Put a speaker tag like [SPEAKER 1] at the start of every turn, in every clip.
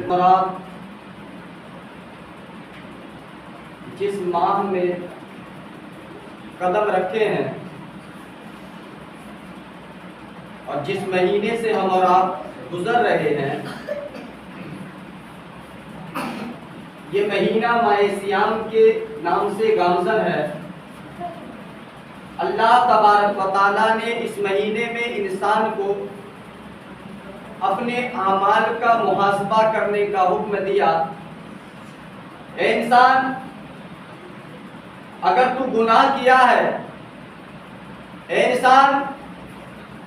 [SPEAKER 1] اور آپ جس ماہ میں قدم رکھے ہیں اور جس مہینے سے ہم اور آپ گزر رہے ہیں، یہ مہینہ ماہ صیام کے نام سے گامزن ہے۔ اللہ تبارک و تعالیٰ نے اس مہینے میں انسان کو اپنے اعمال کا محاسبہ کرنے کا حکم دیا۔ اے انسان، اگر تو گناہ کیا ہے، اے انسان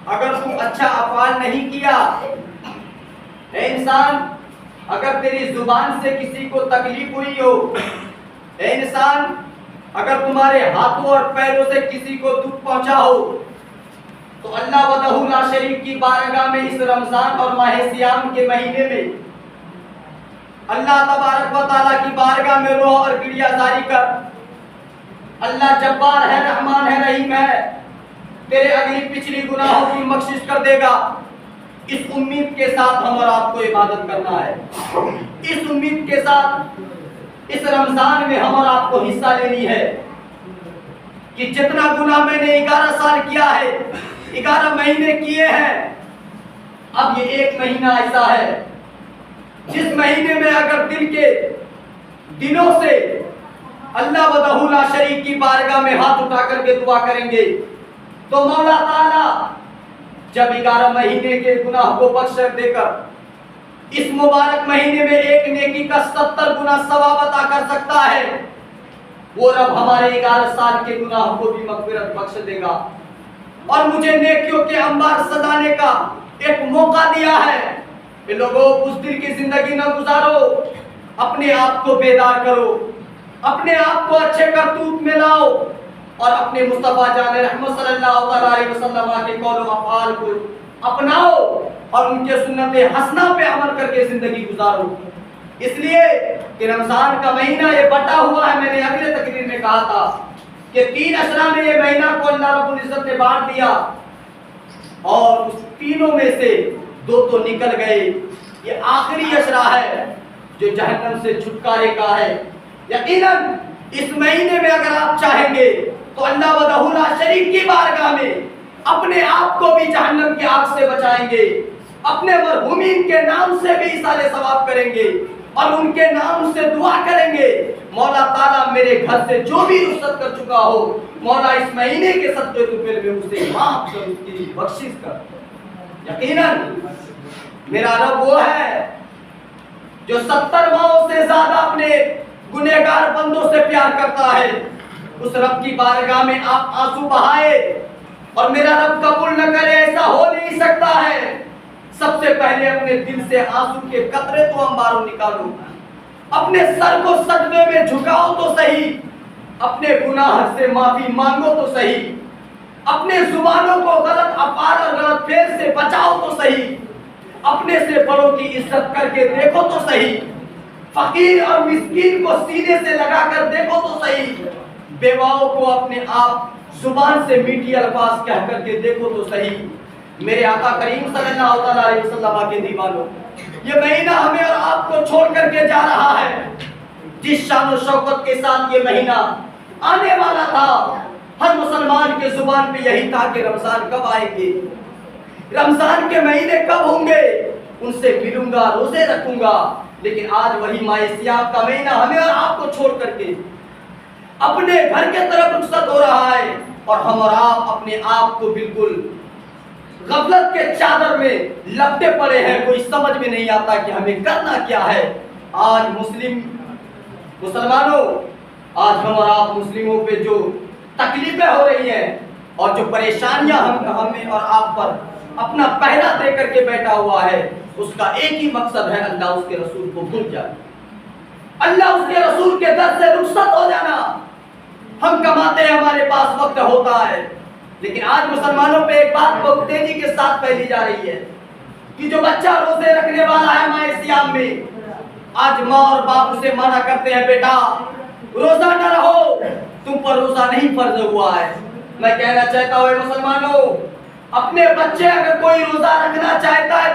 [SPEAKER 1] اگر تو اچھا افعال نہیں کیا، اے انسان اگر تیری زبان سے کسی کو تکلیف ہوئی ہو، اے انسان اگر تمہارے ہاتھوں اور پیروں سے کسی کو دکھ پہنچا ہو، تو اللہ وحدہ لا شریک کی بارگاہ میں اس رمضان اور ماہ صیام کے مہینے میں اللہ تبارک و تعالیٰ کی بارگاہ میں رو اور گریہ زاری کر۔ اللہ جبار ہے، رحمان ہے، رحیم ہے، تیرے اگلی پچھلی گناہوں کی بخشش کر دے گا۔ اس امید کے ساتھ ہم اور آپ کو عبادت کرنا ہے، اس امید کے ساتھ اس رمضان میں ہم اور آپ کو حصہ لینی ہے کہ جتنا گناہ میں نے 11 سال کیا ہے، 11 مہینے کیے ہیں، اب یہ ایک مہینہ ایسا ہے جس مہینے میں اگر دل کے دنوں سے اللہ وحدہ لا شریک کی بارگاہ میں ہاتھ اٹھا کر کے دعا کریں گے تو مولا تعالیٰ جب 11 مہینے کے گناہ کو بخش دے کر اس مبارک مہینے میں ایک نیکی کا 70 گنا ثواب عطا کر سکتا ہے، وہ رب ہمارے 11 سال کے گناہوں کو بھی مغفرت بخش دے گا اور مجھے نیکیوں کے انبار سجانے کا ایک موقع دیا ہے کہ لوگوں بزدل کی زندگی نہ گزارو، اپنے آپ کو بیدار کرو، اپنے آپ کو اچھے کرتوت میں لاؤ اور اپنے مصطفیٰ جان رحمت صلی اللہ علیہ وسلم کے قول و افعال کو اپناؤ اور ان کے سنت حسنہ پہ عمل کر کے زندگی گزارو۔ اس لیے کہ رمضان کا مہینہ یہ بٹا ہوا ہے، میں نے اگلے تقریر میں کہا تھا کہ 3 اشرا میں یہ مہینہ کو اللہ رب العزت نے بانٹ دیا اور اس تینوں میں سے 2 تو نکل گئے، یہ آخری اشرا ہے جو جہنم سے چھٹکارے کا ہے۔ یقیناً اس مہینے میں اگر آپ چاہیں گے تو اللہ وحدہ لا شریک کی بارگاہ میں اپنے آپ کو بھی جہنم کی آگ سے بچائیں گے، اپنے مرحومین کے نام سے بھی ایصال ثواب کریں گے اور ان کے نام سے دعا کریں گے، مولا تعالیٰ میرے گھر سے جو بھی رخصت کر چکا ہو، مولا اس مہینے کے صدقے تو پھر میں اسے معاف کر، اس کی بخشش کر۔ یقیناً میرا رب وہ ہے جو 70 ماہوں سے زیادہ اپنے گنہگار بندوں سے پیار کرتا ہے۔ اس رب کی بارگاہ میں آپ آنسو بہائے اور میرا رب قبول نہ کرے، ایسا ہو نہیں سکتا ہے۔ سب سے پہلے اپنے دل سے آنسو کے قطرے تو انباروں نکالو، اپنے سر کو سجدے میں جھکاؤ تو صحیح، اپنے گناہ سے معافی مانگو تو صحیح، اپنے زبانوں کو غلط افعال اور غلط فعل سے بچاؤ تو صحیح، اپنے سے بڑوں کی عزت کر کے دیکھو تو صحیح، فقیر اور مسکین کو سینے سے لگا کر دیکھو تو صحیح، بیواؤں کو اپنے آپ زبان سے میٹھی الفاظ کہہ کر کے دیکھو تو صحیح۔ میرے آقا کریم صلی اللہ علیہ وسلم کے دیوانوں، یہ مہینہ ہمیں اور آپ کو چھوڑ کر کے جا رہا ہے۔ جس شان و شوکت کے ساتھ یہ مہینہ آنے والا تھا، ہر مسلمان کے زبان پہ یہی تھا کہ رمضان کب آئیں گے، رمضان کے مہینے کب ہوں گے، ان سے ملوں گا، روزے رکھوں گا۔ لیکن آج وہی ماہ صیام کا مہینہ ہمیں اور آپ کو چھوڑ کر کے اپنے گھر کے طرف رخصت ہو رہا ہے اور ہم اور آپ اپنے آپ کو بالکل غفلت کے چادر میں لپٹے پڑے ہیں، کوئی سمجھ میں نہیں آتا کہ ہمیں کرنا کیا ہے۔ آج مسلمانوں، آج ہم اور آپ مسلموں پہ جو تکلیفیں ہو رہی ہیں اور جو پریشانیاں ہمیں اور آپ پر اپنا پہرا دے کر کے بیٹھا ہوا ہے، اس کا ایک ہی مقصد ہے، اللہ اس کے رسول کو بھول جائے، اللہ اس کے رسول کے در سے رخصت ہو جانا۔ ہم کماتے ہیں، ہمارے پاس وقت ہوتا ہے، لیکن آج مسلمانوں پہ ایک بات بہت تیزی کے ساتھ پھیلی جا رہی ہے کہ جو بچہ روزے رکھنے والا ہے ماہ صیام میں، آج ماں اور باپ اسے منع کرتے ہیں، بیٹا روزہ نہ رہو، تم پر روزہ نہیں فرض ہوا ہے۔ میں کہنا چاہتا ہوں اے مسلمانوں، اپنے بچے اگر کوئی روزہ رکھنا چاہتا ہے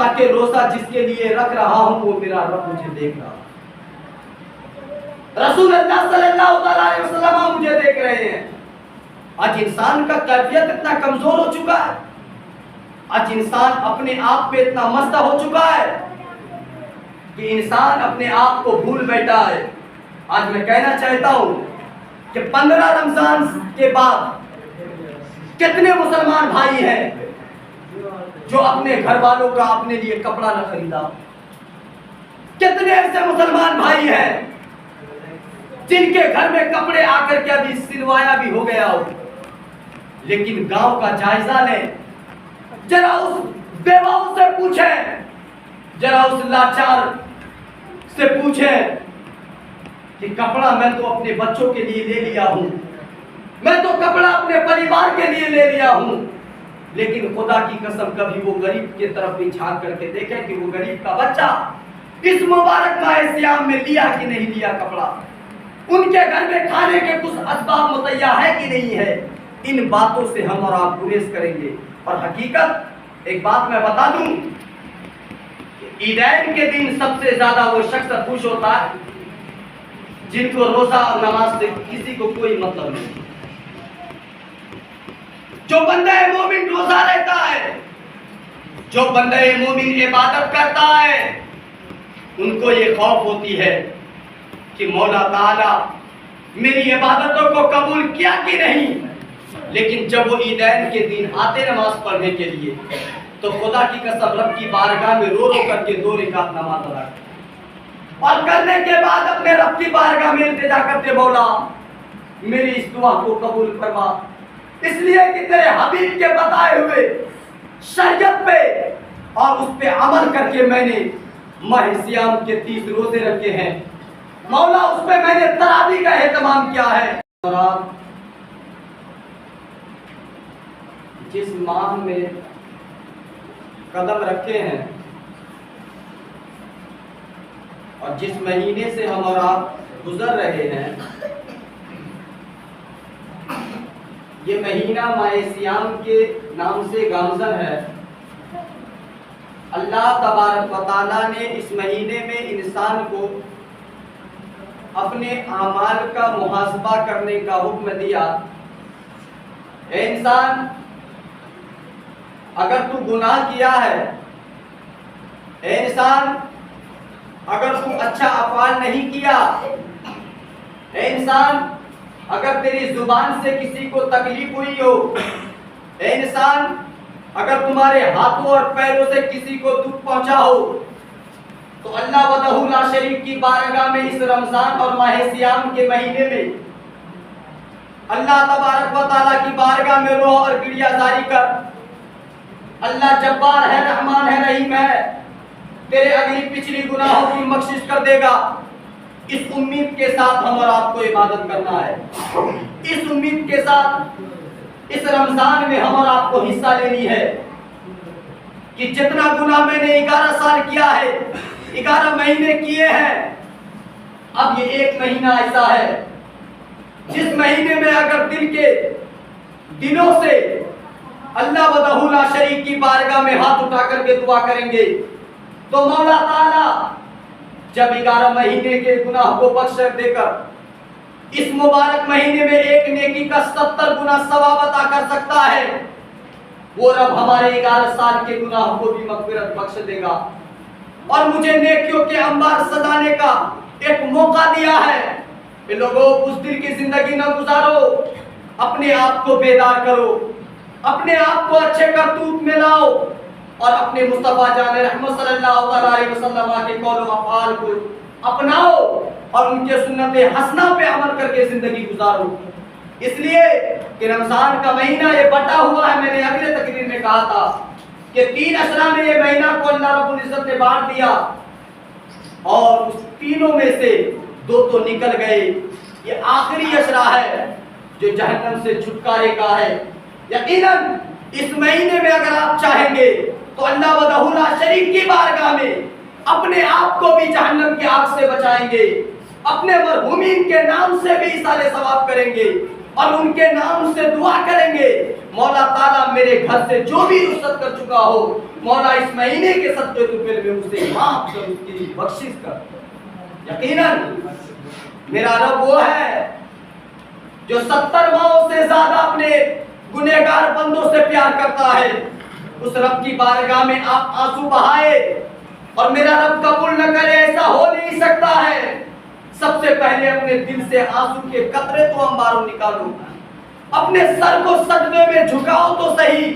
[SPEAKER 1] تاکہ روزہ جس کے لیے رکھ رہا ہوں وہ میرا رب مجھے دیکھ رہا. رسول اللہ صلی اللہ علیہ وسلم مجھے دیکھ رہے ہیں. آج انسان کا کیفیت اتنا کمزور ہو چکا ہے, آج انسان اپنے آپ پہ اتنا مستہ ہو چکا ہے کہ انسان اپنے آپ کو بھول بیٹھا ہے. آج میں کہنا چاہتا ہوں کہ 15 رمضان کے بعد کتنے مسلمان بھائی ہیں جو اپنے گھر والوں کا اپنے لیے کپڑا نہ خریدا. کتنے ایسے مسلمان بھائی ہیں جن کے گھر میں کپڑے آ کر کے ابھی سلوایا بھی ہو گیا ہو, لیکن گاؤں کا جائزہ لیں, ذرا اس بیواؤں سے پوچھیں, ذرا اس لاچار سے پوچھیں کہ کپڑا میں تو اپنے بچوں کے لیے لے لیا ہوں, میں تو کپڑا اپنے پریوار کے لیے لے لیا ہوں, لیکن خدا کی قسم کبھی وہ غریب کی طرف بھی جھانک کر کے دیکھیں کہ وہ غریب کا بچہ اس مبارک ماہ سیام میں لیا کہ نہیں لیا کپڑا, ان کے گھر میں کھانے کے کچھ اسباب مہیا ہے کہ نہیں ہے. ان باتوں سے ہم اور آپ گریز کریں گے. اور حقیقت ایک بات میں بتا دوں, عیدین کے دن سب سے زیادہ وہ شخص خوش ہوتا ہے جن کو روزہ اور نماز سے کسی کو کوئی مطلب نہیں. جو بندہ مومن روزہ رہتا ہے, جو بندہ مومن عبادت کرتا ہے, ان کو یہ خوف ہوتی ہے کہ مولا تعالی میری عبادتوں کو قبول کیا کہ نہیں. لیکن جب وہ عیدین کے دن آتے نماز پڑھنے کے لیے تو خدا کی قسم رب کی بارگاہ میں رو رو کر کے 2 رکعت نماز ادا کرتے, اور کرنے کے بعد اپنے رب کی بارگاہ میں التجا کرتے, مولا میری اس دعا کو قبول فرما, اس لیے کہ تیرے حبیب کے بتائے ہوئے شریعت پہ اور اس پہ عمل کر کے میں نے ماہ سیام کے 30 روزے رکھے ہیں, مولا اس پہ میں نے تراویح کا اہتمام کیا ہے. اور آپ جس ماہ میں قدم رکھے ہیں اور جس مہینے سے ہم اور آپ گزر رہے ہیں, یہ مہینہ ماہ سیام کے نام سے گامزن ہے. اللہ تبارک و تعالیٰ نے اس مہینے میں انسان کو اپنے اعمال کا محاسبہ کرنے کا حکم دیا. اے انسان, اگر تو گناہ کیا ہے, اے انسان اگر تو اچھا افعال نہیں کیا, اے انسان اگر تیری زبان سے کسی کو تکلیف ہوئی ہو, اے انسان اگر تمہارے ہاتھوں اور پیروں سے کسی کو دکھ پہنچا ہو, تو اللہ وحدہ لا شریک کی بارگاہ میں اس رمضان اور ماہ سیام کے مہینے میں اللہ تبارک و تعالیٰ کی بارگاہ میں رو اور گریہ جاری کر. اللہ جبار ہے, رحمان ہے, رحیم ہے, تیرے اگلی پچھلی گناہوں کی بخشش کر دے گا. اس امید کے ساتھ ہم اور آپ کو عبادت کرنا ہے, اس امید کے ساتھ اس رمضان میں ہم اور آپ کو حصہ لینی ہے کہ جتنا گناہ میں نے 11 سال کیا ہے, 11 مہینے کیے ہیں, اب یہ 1 مہینہ ایسا ہے جس مہینے میں اگر دل کے دنوں سے اللہ وحدہ لا شریک کی بارگاہ میں ہاتھ اٹھا کر کے دعا کریں گے تو مولا تعالیٰ جب 11 مہینے کے گناہ کو بخش دے کر اس مبارک مہینے میں 1 نیکی کا 70 گنا ثواب عطا کر سکتا ہے, وہ رب ہمارے 11 سال کے گناہ کو بھی مغفرت بخش دے گا اور مجھے نیکیوں کے انبار سجانے کا ایک موقع دیا ہے. کہ لوگوں بزدل کی زندگی نہ گزارو, اپنے آپ کو بیدار کرو, اپنے آپ کو اچھے کرتوت میں لاؤ اور اپنے مصطفیٰ جان رحمت صلی اللہ علیہ وسلم کے قول و افعال کو اپناؤ اور ان کے سنت حسنہ پہ عمل کر کے زندگی گزارو. اس لیے کہ رمضان کا مہینہ یہ بٹا ہوا ہے. میں نے اگلے تقریر میں کہا تھا کہ 3 اشرا میں یہ مہینہ کو اللہ رب العزت نے بانٹ دیا اور اس تینوں میں سے 2 تو نکل گئے. یہ آخری اشرا ہے جو جہنم سے چھٹکارے کا ہے. یقیناً اس مہینے میں اگر آپ چاہیں گے تو اللہ وحدہ لا شریک کی بارگاہ میں اپنے آپ کو بھی جہنم کی آگ سے بچائیں گے, اپنے مرحومین کے نام سے بھی ایصال ثواب کریں گے اور ان کے نام سے دعا کریں گے مولا تعالیٰ میرے گھر سے جو بھی رخصت کر چکا ہو مولا اس مہینے کے صدقے طفیل میں اسے معاف کر، اس کی بخشش کر۔ یقیناً میرا رب وہ ہے جو 70 ماہوں سے زیادہ اپنے گنہگار بندوں سے پیار کرتا ہے۔ اس رب کی بارگاہ میں آپ آنسو بہائے اور میرا رب قبول نہ کرے، ایسا ہو نہیں سکتا ہے۔ سب سے پہلے اپنے دل سے آنسو کے قطرے تو انباروں نکالو، اپنے سر کو سجدے میں جھکاؤ تو صحیح،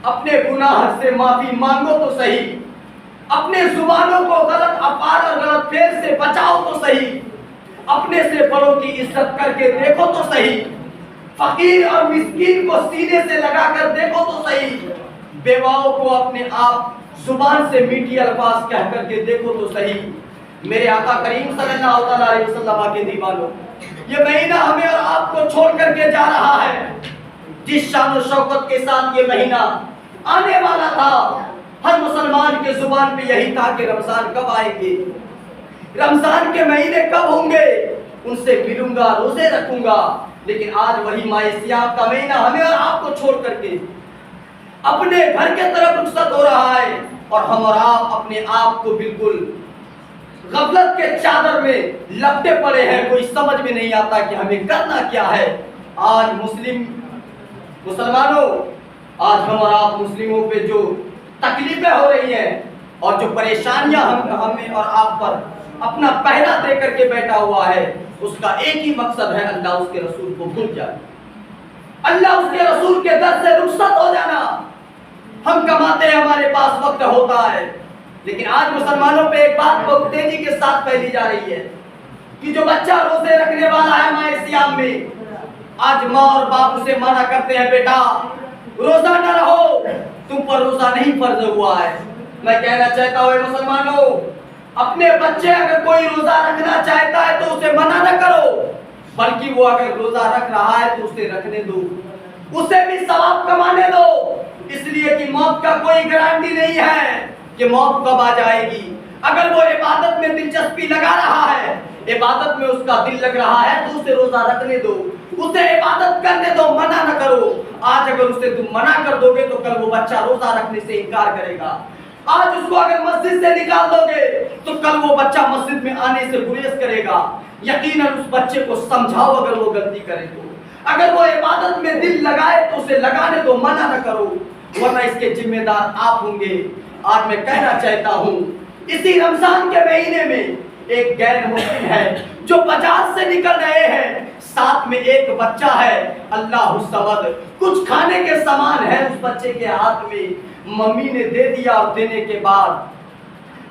[SPEAKER 1] اپنے گناہ سے معافی مانگو تو صحیح، اپنے زبانوں کو غلط افعال اور غلط فعل سے بچاؤ تو صحیح، اپنے سے بڑوں کی عزت کر کے دیکھو تو صحیح، فقیر اور مسکین کو سینے سے لگا کر دیکھو تو صحیح، بیواؤں کو اپنے آپ زبان سے میٹھی الفاظ کہہ کر کے دیکھو تو صحیح۔ میرے آقا کریم صلی اللہ علیہ وسلم کے دیوانوں، یہ مہینہ ہمیں اور آپ کو چھوڑ کر کے جا رہا ہے۔ جس شان و شوکت کے ساتھ یہ مہینہ آنے والا تھا، ہر مسلمان کے زبان پہ یہی تھا کہ رمضان کب آئیں گے، رمضان کے مہینے کب ہوں گے، ان سے ملوں گا، روزے رکھوں گا۔ لیکن آج وہی ماہ سیام کا مہینہ ہمیں اور آپ کو چھوڑ کر کے اپنے گھر کے طرف رخصت ہو رہا ہے، اور ہم اور آپ اپنے آپ کو بالکل غفلت کے چادر میں لپٹے پڑے ہیں، کوئی سمجھ میں نہیں آتا کہ ہمیں کرنا کیا ہے۔ آج مسلمانوں، آج ہم اور آپ مسلموں پہ جو تکلیفیں ہو رہی ہیں اور جو پریشانیاں ہمیں اور آپ پر اپنا پہلا دے کر کے بیٹھا ہوا ہے، اس کا ایک ہی مقصد ہے، اللہ اس کے رسول کو بھول جائے، اللہ اس کے رسول کے در سے رخصت ہو جانا۔ ہم کماتے ہیں، ہمارے پاس وقت ہوتا ہے، لیکن آج مسلمانوں پہ ایک بات بہت تیزی کے ساتھ پھیلی جا رہی ہے کہ جو بچہ روزے رکھنے والا ہے ماہ سیام میں، آج ماں اور باپ اسے منع کرتے ہیں، بیٹا روزہ نہ رہو، تم پر روزہ نہیں فرض ہوا ہے۔ میں کہنا چاہتا ہوں اے مسلمانوں، اپنے بچے اگر کوئی روزہ رکھنا چاہتا ہے تو اسے منع نہ کرو، بلکہ وہ اگر روزہ رکھ رہا ہے تو اسے رکھنے دو، اسے بھی ثواب کمانے دو، اس لیے کہ موت کا کوئی گارنٹی نہیں ہے کہ موت کب آ جائے گی۔ اگر وہ عبادت میں دلچسپی لگا رہا ہے، عبادت میں اس کا دل لگ رہا ہے تو اسے روزہ رکھنے دو، اسے عبادت کرنے دو، منع نہ کرو۔ آج اگر اسے تم منع کر دو گے تو کل وہ بچہ روزہ رکھنے سے انکار کرے گا۔ آج اس کو اگر مسجد سے نکال دو گے تو کل وہ بچہ مسجد میں آنے سے گریز کرے گا۔ یقیناً اس بچے کو سمجھاؤ اگر وہ غلطی کرے تو، اگر وہ عبادت میں دل لگائے تو اسے لگانے دو، منع نہ کرو، ورنہ اس کے ذمہ دار آپ ہوں گے۔ آج میں کہنا چاہتا ہوں، اسی رمضان کے مہینے میں ایک غیر مسلم ہے جو بازار سے نکل رہے ہیں، ساتھ میں ایک بچہ ہے، اللہ الصمد، کچھ کھانے کے سامان ہے اس بچے کے ہاتھ میں، ممی نے دے دیا، اور دینے کے بعد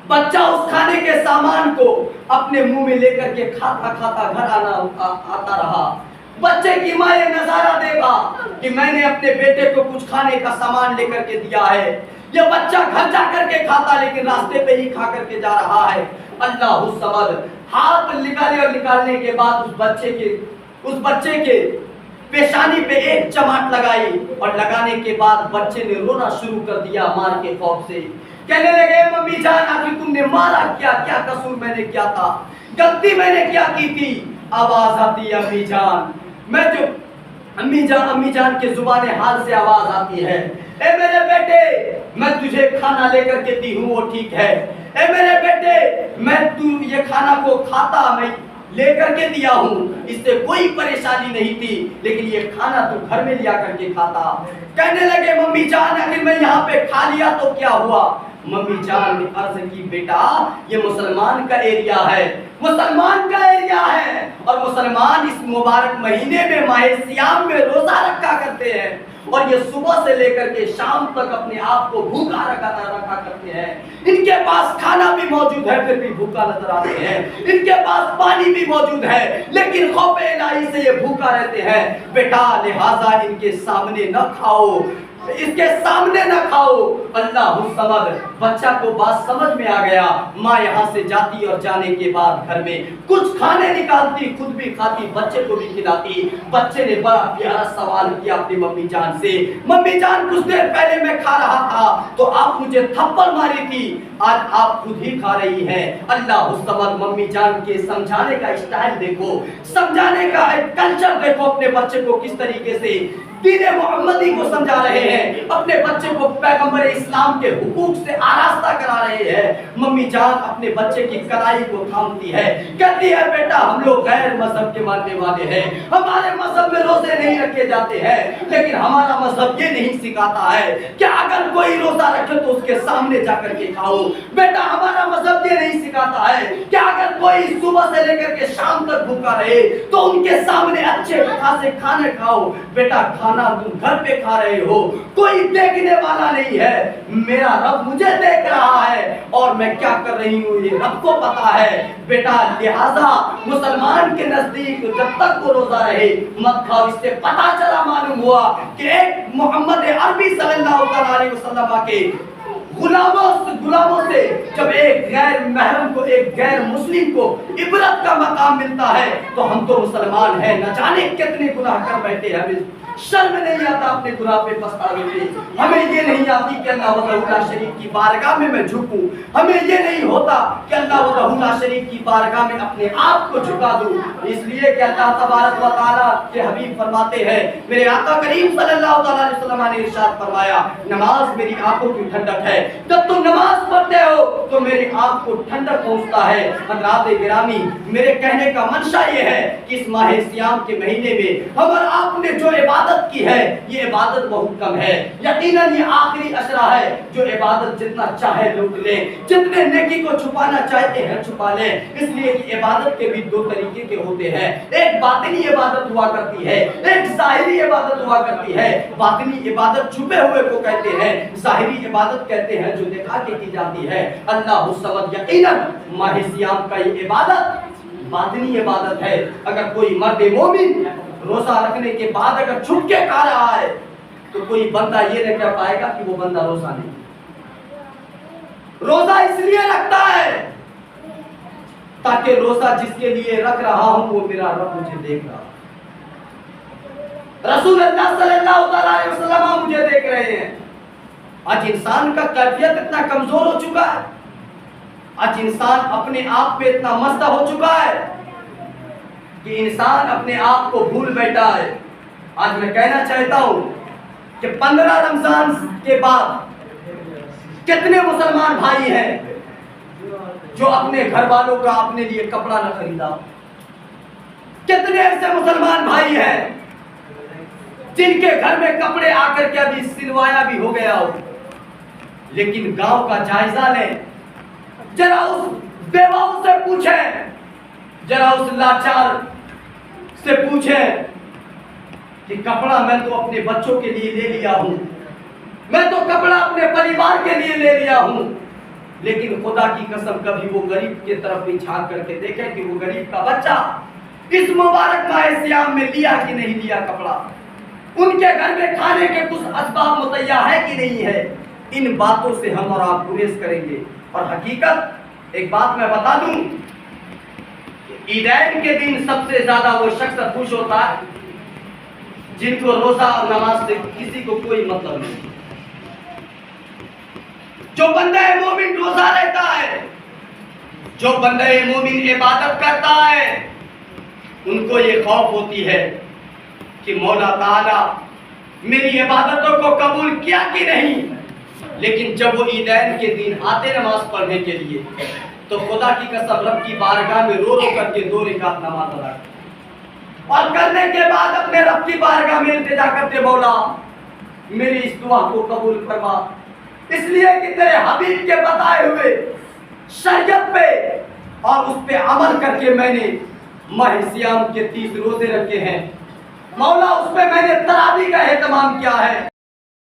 [SPEAKER 1] بچہ اس کھانے کے سامان کو اپنے منہ میں لے کر کے کھاتا کھاتا گھر آتا رہا۔ بچے کی ماں یہ نظارہ دے گا کہ میں نے اپنے بیٹے کو کچھ کھانے کا سامان لے کر کے دیا ہے، یہ بچہ گھر جا کر کے کھاتا لیکن راستے پہ ہی کھا کر کے جا رہا ہے۔ اللہ الصمد ہاتھ نکالے، اور نکالنے کے بعد اس بچے کے پیشانی پہ ایک چماٹ لگائی، اور لگانے کے بعد بچے نے رونا شروع کر دیا مار کے خوف سے، کہنے لگے ممی جان آخر تم نے مارا کیا قصور میں نے کیا تھا، غلطی میں نے کیا کی تھی؟ آواز آتی ہے امی جان، میں جو امی جان کے زبان حال سے آواز آتی ہے، اے میرے بیٹے میں تجھے کھانا لے کر کے دی ہوں وہ ٹھیک ہے، اے میرے بیٹے میں تو یہ کھانا کو کھاتا میں لے کر کے دیا ہوں، اس سے کوئی پریشانی نہیں تھی، لیکن یہ کھانا تو گھر میں لیا کر کے کھاتا۔ کہنے لگے ممی جان اگر میں یہاں پہ کھا لیا تو کیا ہوا؟ ممی جان نے عرض کی بیٹا یہ مسلمان کا ایریا ہے، مسلمان کا ایریا ہے، اور مسلمان اس مبارک مہینے میں ماہ سیام میں روزہ رکھا کرتے ہیں، اور یہ صبح سے لے کر کے شام تک اپنے آپ کو بھوکا رکھا کرتے ہیں۔ ان کے پاس کھانا بھی موجود ہے پھر بھی بھوکا نظر آتے ہیں، ان کے پاس پانی بھی موجود ہے لیکن خوف الہی سے یہ بھوکا رہتے ہیں۔ بیٹا لہٰذا ان کے سامنے نہ کھاؤ، اس کے سامنے نہ کھاؤ۔ اللہ الصمد، بچہ کو بات سمجھ میں آ گیا، ماں یہاں سے جاتی اور جانے کے بعد گھر میں کچھ کھانے نکالتی، خود بھی کھاتی، بچے کو بھی کھلاتی۔ بچے نے بڑا پیارا سوال کیا اپنی ممی جان سے، ممی جان کچھ دیر پہلے میں کھا رہا تھا تو آپ مجھے تھپڑ ماری تھی، آج آپ خود ہی کھا رہی ہیں۔ اللہ الصمد، ممی جان کے سمجھانے کا اسٹائل دیکھو، سمجھانے کا ایک کلچر دیکھو، اپنے بچے کو کس طریقے سے دین محمدی کو سمجھا رہے ہیں، اپنے بچے کو پیغمبر اسلام کے حقوق سے آراستہ کرا رہے ہیں۔ ممی جان اپنے بچے کی کلائی کو تھامتی ہے، کہتی ہے بیٹا ہم لوگ غیر مذہب کے ماننے والے ہیں، ہمارے مذہب میں روزے نہیں رکھے جاتے ہیں، لیکن ہمارا مذہب یہ نہیں سکھاتا ہے کہ اگر کوئی روزہ رکھے تو اس کے سامنے جا کر کے کھاؤ۔ بیٹا ہمارا مذہب یہ نہیں سکھاتا ہے کہ اگر کوئی صبح سے لے کر کے شام تک بھوکا رہے تو ان کے سامنے اچھے خاصے کھانے کھاؤ۔ بیٹا کھانا تم گھر پہ کھا رہے ہو، کوئی دیکھنے والا نہیں ہے، میرا رب مجھے دیکھ رہا ہے اور میں کیا کر رہی ہوں یہ رب کو پتا ہے۔ بیٹا لہذا مسلمان کے نزدیک جب تک وہ روزہ رہے مت کھاؤ۔ اس سے پتا چلا، معلوم ہوا کہ ایک محمد عربی صلی اللہ علیہ وسلم کے غلاموں سے جب ایک غیر محرم کو، ایک غیر مسلم کو عبرت کا مقام ملتا ہے تو ہم تو مسلمان ہیں، نہ جانے کتنے گناہ کر بیٹھے ہیں، شرم نہیں آتا اپنے گناہ پہ پچھتانے پہ، ہمیں یہ نہیں آتی کہ اللہ وحدہ شریف کی بارگاہ میں جھکوں، ہمیں یہ نہیں ہوتا کہ اللہ وحدہ شریف کی بارگاہ میں اپنے آپ کو جھکا دوں، اس لیے کہ اللہ تبارک و تعالیٰ کے حبیب فرماتے ہیں، میرے آقا کریم صلی اللہ علیہ وسلم نے ارشاد فرمایا نماز میری آنکھوں کی ٹھنڈک ہے، جب تم نماز پڑھتے ہو تو میری آنکھ کو ٹھنڈک پہنچتا ہے۔ حضرات گرامی، میرے کہنے کا منشا یہ ہے کہ اس ماہ سیام کے مہینے میں ہم اور آپ نے جو عبادت کی ہے یہ عبادت بہت کم ہے، یقیناً یہ آخری اشرہ ہے، جو عبادت جتنا چاہے لوٹ لیں، جتنے نیکی کو چھپانا چاہتے ہیں چھپا لیں، اس لیے کہ عبادت کے بھی دو طریقے کے ہوتے ہیں، ایک باطنی عبادت ہوا کرتی ہے، ایک ظاہری عبادت ہوا کرتی ہے۔ باطنی عبادت چھپے ہوئے کو کہتے ہیں، ظاہری عبادت کہتے ہیں جو دکھا کے کی جاتی ہے۔ اللہ الصمد، یقیناً ماہ سیام کا یہ عبادت باطنی عبادت ہے۔ اگر کوئی مرد مومن روزہ رکھنے کے بعد اگر چھپ کے کھا رہا ہے تو کوئی بندہ یہ نہ کہہ پائے گا کہ وہ بندہ روزہ نہیں۔ روزہ اس لیے رکھتا ہے تاکہ روزہ جس کے لیے رکھ رہا ہوں وہ میرا رب مجھے دیکھ رہا، رسول اللہ صلی اللہ علیہ وسلم مجھے دیکھ رہے ہیں۔ آج انسان کا کیفیت اتنا کمزور ہو چکا ہے، آج انسان اپنے آپ پہ اتنا مستہ ہو چکا ہے کہ انسان اپنے آپ کو بھول بیٹھا ہے۔ آج میں کہنا چاہتا ہوں کہ 15 رمضان کے بعد کتنے مسلمان بھائی ہیں جو اپنے گھر والوں کا اپنے لیے کپڑا نہ خریدا، کتنے ایسے مسلمان بھائی ہیں جن کے گھر میں کپڑے آ کر کے ابھی سلوایا بھی ہو گیا ہو، لیکن گاؤں کا جائزہ لیں، ذرا اس بیواؤں سے پوچھیں، ذرا اس لاچار سے پوچھیں کہ کپڑا میں تو اپنے بچوں کے لیے لے لیا ہوں، میں تو کپڑا اپنے پریوار کے لیے لے لیا ہوں، لیکن خدا کی قسم کبھی وہ غریب کی طرف بھی جھانک کر کے دیکھیں کہ وہ غریب کا بچہ اس مبارک ماہ سیام میں لیا کہ نہیں لیا کپڑا، ان کے گھر میں کھانے کے کچھ اسباب مہیا ہے کہ نہیں ہے۔ ان باتوں سے ہم اور آپ گریز کریں گے۔ اور حقیقت ایک بات میں بتا دوں، عیدین کے دن سب سے زیادہ وہ شخص خوش ہوتا ہے جن کو روزہ اور نماز سے کسی کو کوئی مطلب نہیں۔ جو بندہ مومن روزہ رہتا ہے، جو بندہ مومن عبادت کرتا ہے، ان کو یہ خوف ہوتی ہے کہ مولا تعالیٰ میری عبادتوں کو قبول کیا کہ نہیں۔ لیکن جب وہ عیدین کے دن آتے نماز پڑھنے کے لیے تو خدا کی قسم رب کی بارگاہ میں رو رو کر کے 2 رکعت نماز ادا کرتے اور کرنے کے بعد اپنے رب کی بارگاہ میں التجا کرتے، مولا میری اس دعا کو قبول فرما، اس لیے کہ تیرے حبیب کے بتائے ہوئے شریعت پہ اور اس پہ عمل کر کے میں نے ماہ سیام کے 30 روزے رکھے ہیں، مولا اس پہ میں نے تراویح کا اہتمام کیا ہے۔